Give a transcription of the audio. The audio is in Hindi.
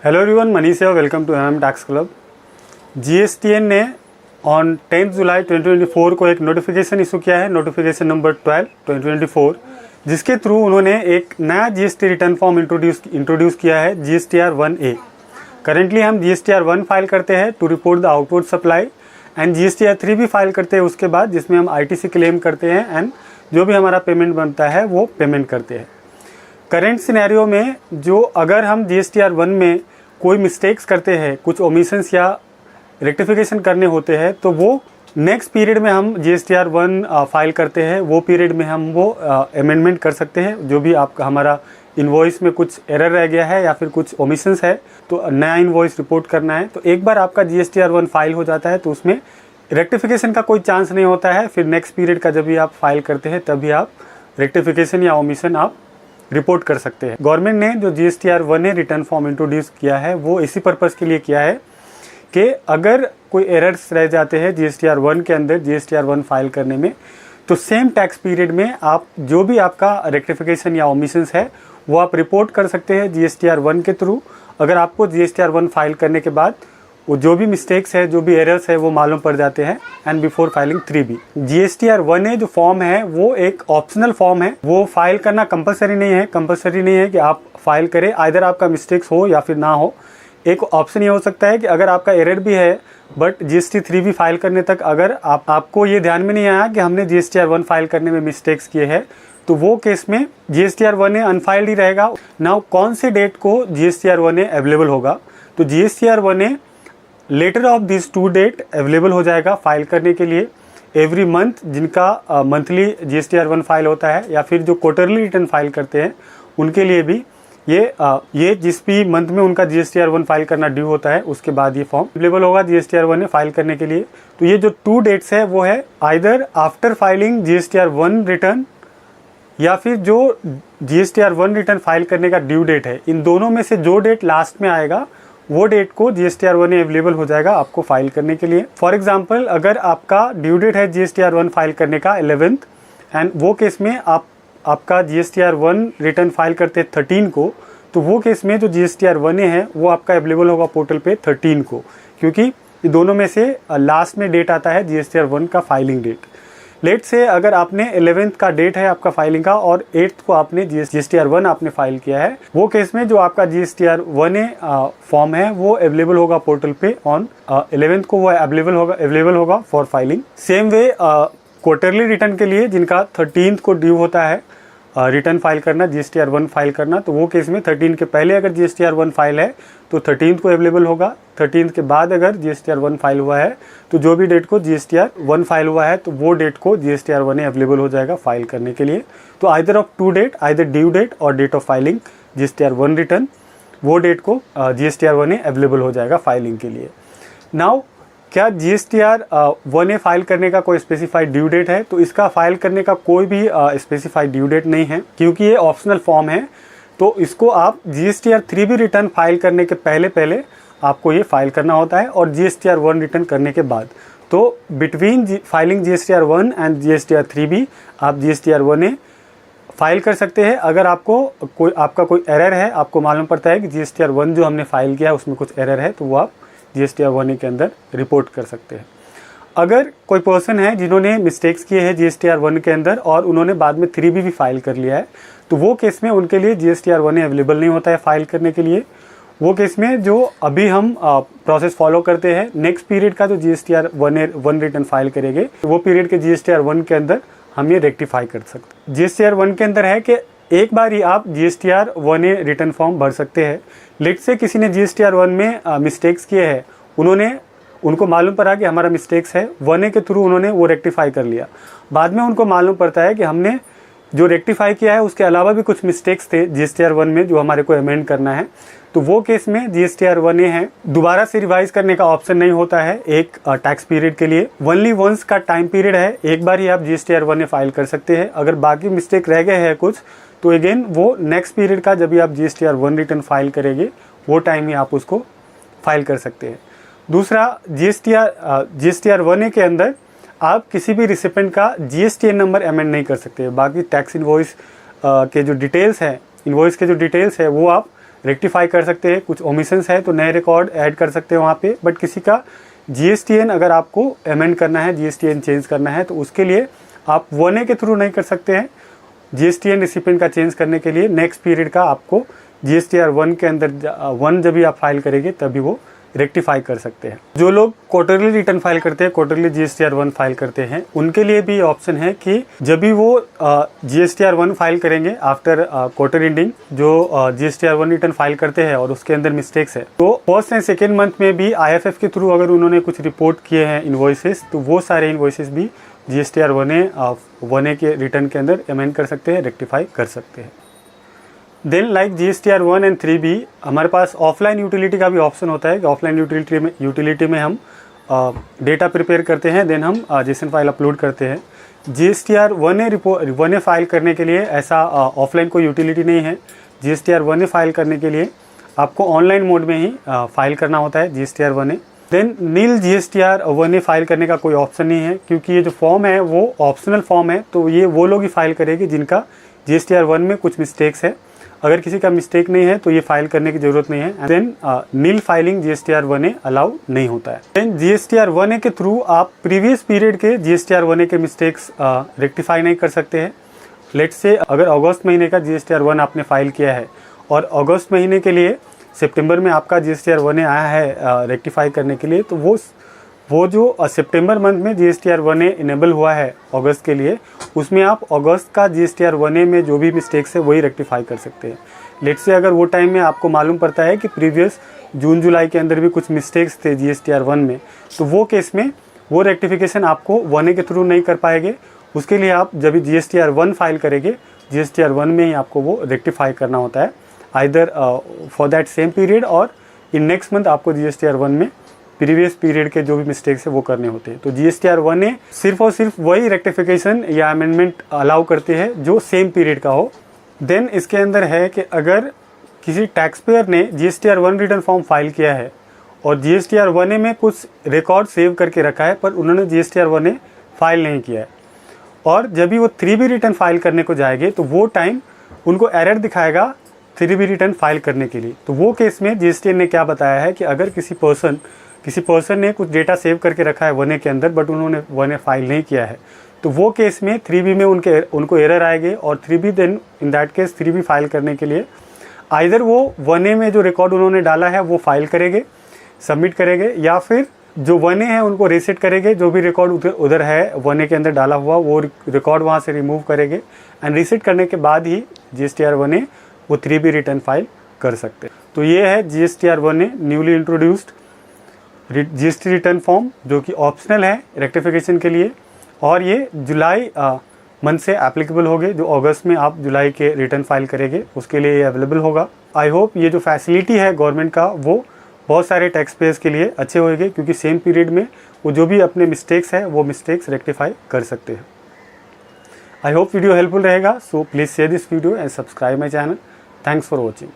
हेलो एवरीवन, मनीष है। Welcome to tax club. GSTN ने ऑन 10 जुलाई 2024 को एक नोटिफिकेशन इशू किया है, नोटिफिकेशन नंबर 12 2024, जिसके थ्रू उन्होंने एक नया जीएसटी रिटर्न फॉर्म इंट्रोड्यूस किया है, GSTR 1A। करेंटली हम GSTR 1 फाइल करते हैं to report the outward supply, and GSTR 3 भी फाइल करते हैं उसके बाद, जिसमें हम ITC क्लेम करते हैं एंड जो भी हमारा पेमेंट बनता है वो पेमेंट करते हैं। करेंट सिनेरियो में जो अगर हम GSTR 1 में कोई मिस्टेक्स करते हैं, कुछ ओमिशंस या रेक्टिफिकेशन करने होते हैं, तो वो नेक्स्ट पीरियड में हम GSTR 1 फाइल करते हैं, वो पीरियड में हम वो अमेंडमेंट कर सकते हैं। जो भी आपका हमारा इन्वॉइस में कुछ एरर रह गया है या फिर कुछ ओमिशंस है तो नया इन्वॉइस रिपोर्ट करना है। तो एक बार आपका GSTR 1 फाइल हो जाता है तो उसमें रेक्टिफिकेशन का कोई चांस नहीं होता है। फिर नेक्स्ट पीरियड का जब भी आप फाइल करते हैं तभी आप रेक्टिफिकेशन या ओमिशन आप रिपोर्ट कर सकते हैं। गवर्नमेंट ने जो GSTR 1A return form introduce किया है वो इसी पर्पज़ के लिए किया है कि अगर कोई एरर्स रह जाते हैं GSTR 1 के अंदर GSTR 1 फाइल करने में, तो सेम टैक्स पीरियड में आप जो भी आपका रेक्टिफिकेशन या ओमिशंस है वो आप रिपोर्ट कर सकते हैं GSTR 1 के थ्रू। अगर आपको GSTR 1 फाइल करने के बाद वो जो भी मिस्टेक्स है, जो भी एरर्स है वो मालूम पड़ जाते हैं, and before filing 3B। GSTR 1A जो फॉर्म है वो एक ऑप्शनल फॉर्म है, वो फाइल करना कंपलसरी नहीं है। कंपलसरी नहीं है कि आप फाइल करें, आइदर आपका मिस्टेक्स हो या फिर ना हो। एक ऑप्शन ये हो सकता है कि अगर आपका एरर भी है बट GST 3B फाइल करने तक अगर आपको ये ध्यान में नहीं आया कि हमने GSTR 1 फाइल करने में मिस्टेक्स किए हैं, तो वो केस में GSTR 1A अनफाइल्ड ही रहेगा। नाउ कौन से डेट को GSTR 1A अवेलेबल होगा, तो GSTR 1A later of this to date available हो जाएगा फाइल करने के लिए। एवरी मंथ जिनका मंथली GSTR 1 फाइल होता है या फिर जो क्वार्टरली रिटर्न फाइल करते हैं उनके लिए भी ये जिस भी मंथ में उनका GSTR 1 फाइल करना ड्यू होता है उसके बाद ये फॉर्म अवेलेबल होगा GSTR 1 फाइल करने के लिए। तो ये जो टू डेट्स है वो है either after filing GSTR 1 return या फिर जो GSTR 1 रिटर्न फाइल करने का ड्यू डेट है। इन दोनों में से जो डेट लास्ट में आएगा वो डेट को GSTR 1 अवेलेबल हो जाएगा आपको फाइल करने के लिए। फॉर एग्जांपल, अगर आपका ड्यू डेट है GSTR 1 फाइल करने का 11th, एंड वो केस में आपका GSTR 1 रिटर्न फाइल करते 13 को, तो वो केस में जो GSTR 1A है वो आपका अवेलेबल होगा पोर्टल पे 13 को, क्योंकि ये दोनों में से लास्ट में डेट आता है GSTR 1 का फाइलिंग डेट। लेट से अगर आपने 11th का डेट है आपका फाइलिंग का और 8th को आपने GSTR 1 आपने फाइल किया है, वो केस में जो आपका GSTR 1A फॉर्म है वो अवेलेबल होगा पोर्टल पे ऑन 11th को, वो अवेलेबल होगा for filing. Same way quarterly return के लिए जिनका 13th को ड्यू होता है रिटर्न फाइल करना, GSTR 1 फाइल करना, तो वो केस में 13 के पहले अगर GSTR 1 फाइल है तो 13th को अवेलेबल होगा। 13th के बाद अगर GSTR 1 फाइल हुआ है तो जो भी डेट को GSTR 1 फाइल हुआ है तो वो डेट को GSTR 1 अवेलेबल हो जाएगा फाइल करने के लिए। तो either of two date, either due date और date of filing GSTR 1 return, वो डेट को GSTR 1 अवेलेबल हो जाएगा फाइलिंग के लिए। नाउ क्या GSTR 1A फाइल करने का कोई स्पेसिफाइड ड्यू डेट है, तो इसका फाइल करने का कोई भी स्पेसिफाइड ड्यू डेट नहीं है, क्योंकि ये ऑप्शनल फॉर्म है। तो इसको आप GSTR 3B रिटर्न फाइल करने के पहले आपको ये फाइल करना होता है और GSTR 1 रिटर्न करने के बाद। तो between filing GSTR 1 and GSTR 3B आप GSTR 1A फाइल कर सकते हैं। अगर आपका कोई एरर है, आपको मालूम पड़ता है कि GSTR 1 जो हमने फाइल किया है उसमें कुछ एरर है, तो वो आप GSTR 1A के अंदर रिपोर्ट कर सकते हैं। अगर कोई पर्सन है जिन्होंने मिस्टेक्स किए हैं GSTR 1 के अंदर और उन्होंने बाद में 3B भी फाइल कर लिया है, तो वो केस में उनके लिए GSTR 1A अवेलेबल नहीं होता है फाइल करने के लिए। वो केस में जो अभी हम प्रोसेस फॉलो करते हैं, नेक्स्ट पीरियड का जो GSTR 1 रिटर्न फाइल करेंगे वो पीरियड के GSTR 1 के अंदर हम ये रेक्टिफाई कर सकते हैं। GSTR 1 के अंदर है कि एक बार ही आप GSTR 1A रिटर्न फॉर्म भर सकते हैं। लेट से किसी ने GSTR 1 में मिस्टेक्स किए हैं, उनको मालूम पड़ा कि हमारा मिस्टेक्स है, 1A के थ्रू उन्होंने वो रेक्टिफाई कर लिया। बाद में उनको मालूम पड़ता है कि हमने जो रेक्टिफाई किया है उसके अलावा भी कुछ मिस्टेक्स थे GSTR 1 में जो हमारे को अमेंड करना है, तो वो केस में GSTR 1A है, दोबारा से रिवाइज करने का ऑप्शन नहीं होता है एक टैक्स पीरियड के लिए। ओनली वंस का टाइम पीरियड है, एक बार ही आप GSTR 1A फाइल कर सकते हैं। अगर बाकी मिस्टेक रह गए हैं कुछ, तो अगेन वो नेक्स्ट पीरियड का जब भी आप GSTR 1 रिटर्न फाइल करेंगे वो टाइम ही आप उसको फाइल कर सकते हैं। दूसरा, GSTR 1A के अंदर आप किसी भी रिसिपेंट का GSTN नंबर अमेंड नहीं कर सकते। बाकी टैक्स इन्वॉइस के जो डिटेल्स है, वो आप रेक्टिफाई कर सकते हैं। कुछ ओमिशंस है तो नए रिकॉर्ड ऐड कर सकते हैं वहाँ पे। बट किसी का GSTN अगर आपको अमेंड करना है, GSTN चेंज करना है, तो उसके लिए आप 1A के थ्रू नहीं कर सकते हैं। GSTN रिसिपेंट का चेंज करने के लिए नेक्स्ट पीरियड का आपको GSTR 1 के अंदर 1 जब भी आप फाइल करेंगे तभी वो रेक्टिफाई कर सकते हैं। जो लोग क्वार्टरली रिटर्न फाइल करते हैं, क्वार्टरली GSTR 1 फाइल करते हैं, उनके लिए भी ऑप्शन है कि जब भी वो GSTR 1 फाइल करेंगे आफ्टर क्वार्टर एंडिंग, जो GSTR 1 रिटर्न फाइल करते हैं और उसके अंदर मिस्टेक्स है, तो फर्स्ट एंड सेकेंड मंथ में भी IFF के थ्रू अगर उन्होंने कुछ रिपोर्ट किए हैं इन्वॉइसेस, तो वो सारे इन्वॉइसेस भी GSTR 1A के रिटर्न के अंदर अमेंड कर सकते हैं, रेक्टिफाई कर सकते हैं। Then like GSTR 1 and 3B हमारे पास ऑफलाइन यूटिलिटी का भी ऑप्शन होता है कि ऑफलाइन यूटिलिटी में हम डेटा प्रिपेयर करते हैं, देन हम जेसन फाइल अपलोड करते हैं। GSTR 1A फाइल करने के लिए ऐसा ऑफलाइन कोई यूटिलिटी नहीं है। GSTR 1A फाइल करने के लिए आपको ऑनलाइन मोड में ही फाइल करना होता है GSTR 1A। देन नील GSTR 1A फाइल करने का कोई ऑप्शन नहीं है, क्योंकि ये जो फॉर्म है वो ऑप्शनल फॉर्म है, तो ये वो लोग ही फाइल करेंगे जिनका GSTR 1 में कुछ मिस्टेक्स है। अगर किसी का मिस्टेक नहीं है तो ये फाइल करने की जरूरत नहीं है। देन नील फाइलिंग GSTR 1A अलाउ नहीं होता है। देन GSTR 1A के थ्रू आप प्रीवियस पीरियड के GSTR 1A के मिस्टेक्स रेक्टिफाई नहीं कर सकते हैं। लेट्स से अगर अगस्त महीने का GSTR 1 आपने फाइल किया है और अगस्त महीने के लिए सितंबर में आपका GSTR 1A आया है रेक्टिफाई करने के लिए, तो वो जो सितंबर मंथ में GSTR 1A इनेबल हुआ है अगस्त के लिए, उसमें आप अगस्त का GSTR 1A में जो भी मिस्टेक्स है वही रेक्टिफाई कर सकते हैं। लेट्स से अगर वो टाइम में आपको मालूम पड़ता है कि प्रीवियस जून जुलाई के अंदर भी कुछ मिस्टेक्स थे GSTR 1 में, तो वो केस में वो रेक्टिफिकेशन आपको 1A के थ्रू नहीं कर पाएंगे। उसके लिए आप जब भी GSTR 1 फाइल करेंगे, GSTR 1 में ही आपको वो रेक्टिफाई करना होता है, either for that same period और इन नेक्स्ट मंथ आपको GSTR 1 में प्रीवियस पीरियड के जो भी मिस्टेक्स है वो करने होते हैं। तो GSTR 1A सिर्फ और सिर्फ वही रेक्टिफिकेशन या अमेंडमेंट अलाउ करते हैं जो सेम पीरियड का हो। देन इसके अंदर है कि अगर किसी टैक्स पेयर ने GSTR 1 रिटर्न फॉर्म फाइल किया है और GSTR 1A में कुछ रिकॉर्ड सेव करके रखा है, पर उन्होंने GSTR 1A फाइल नहीं किया है, और जब भी वो 3B रिटर्न फाइल करने को जाएंगे तो वो टाइम उनको एरर दिखाएगा 3B रिटर्न फाइल करने के लिए। तो वो केस में GSTN ने क्या बताया है कि अगर किसी पर्सन ने कुछ डेटा सेव करके रखा है 1A के अंदर बट उन्होंने 1A फाइल नहीं किया है, तो वो केस में 3B में उनको एरर आएगी, और 3B then in that case 3B file करने के लिए आइदर वो 1A में जो रिकॉर्ड उन्होंने डाला है वो फाइल करेंगे, सबमिट करेंगे, या फिर जो 1A है उनको रीसेट करेंगे। जो भी रिकॉर्ड उधर है 1A के अंदर डाला हुआ वो रिकॉर्ड वहाँ से रिमूव करेंगे, एंड रीसेट करने के बाद ही GSTR 1A वो 3B रिटर्न फाइल कर सकते हैं। तो ये है GSTR 1A newly introduced GST return form, जो कि ऑप्शनल है रेक्टिफिकेशन के लिए, और ये जुलाई मंथ से एप्लीकेबल होंगे। जो अगस्त में आप जुलाई के रिटर्न फाइल करेंगे उसके लिए ये अवेलेबल होगा। आई होप ये जो फैसिलिटी है गवर्नमेंट का वो बहुत सारे टैक्स पेयर्स के लिए अच्छे होंगे, क्योंकि सेम पीरियड में वो जो भी अपने मिस्टेक्स है वो मिस्टेक्स रेक्टिफाई कर सकते हैं। आई होप वीडियो हेल्पफुल रहेगा, so please share this video and subscribe my channel. Thanks for watching.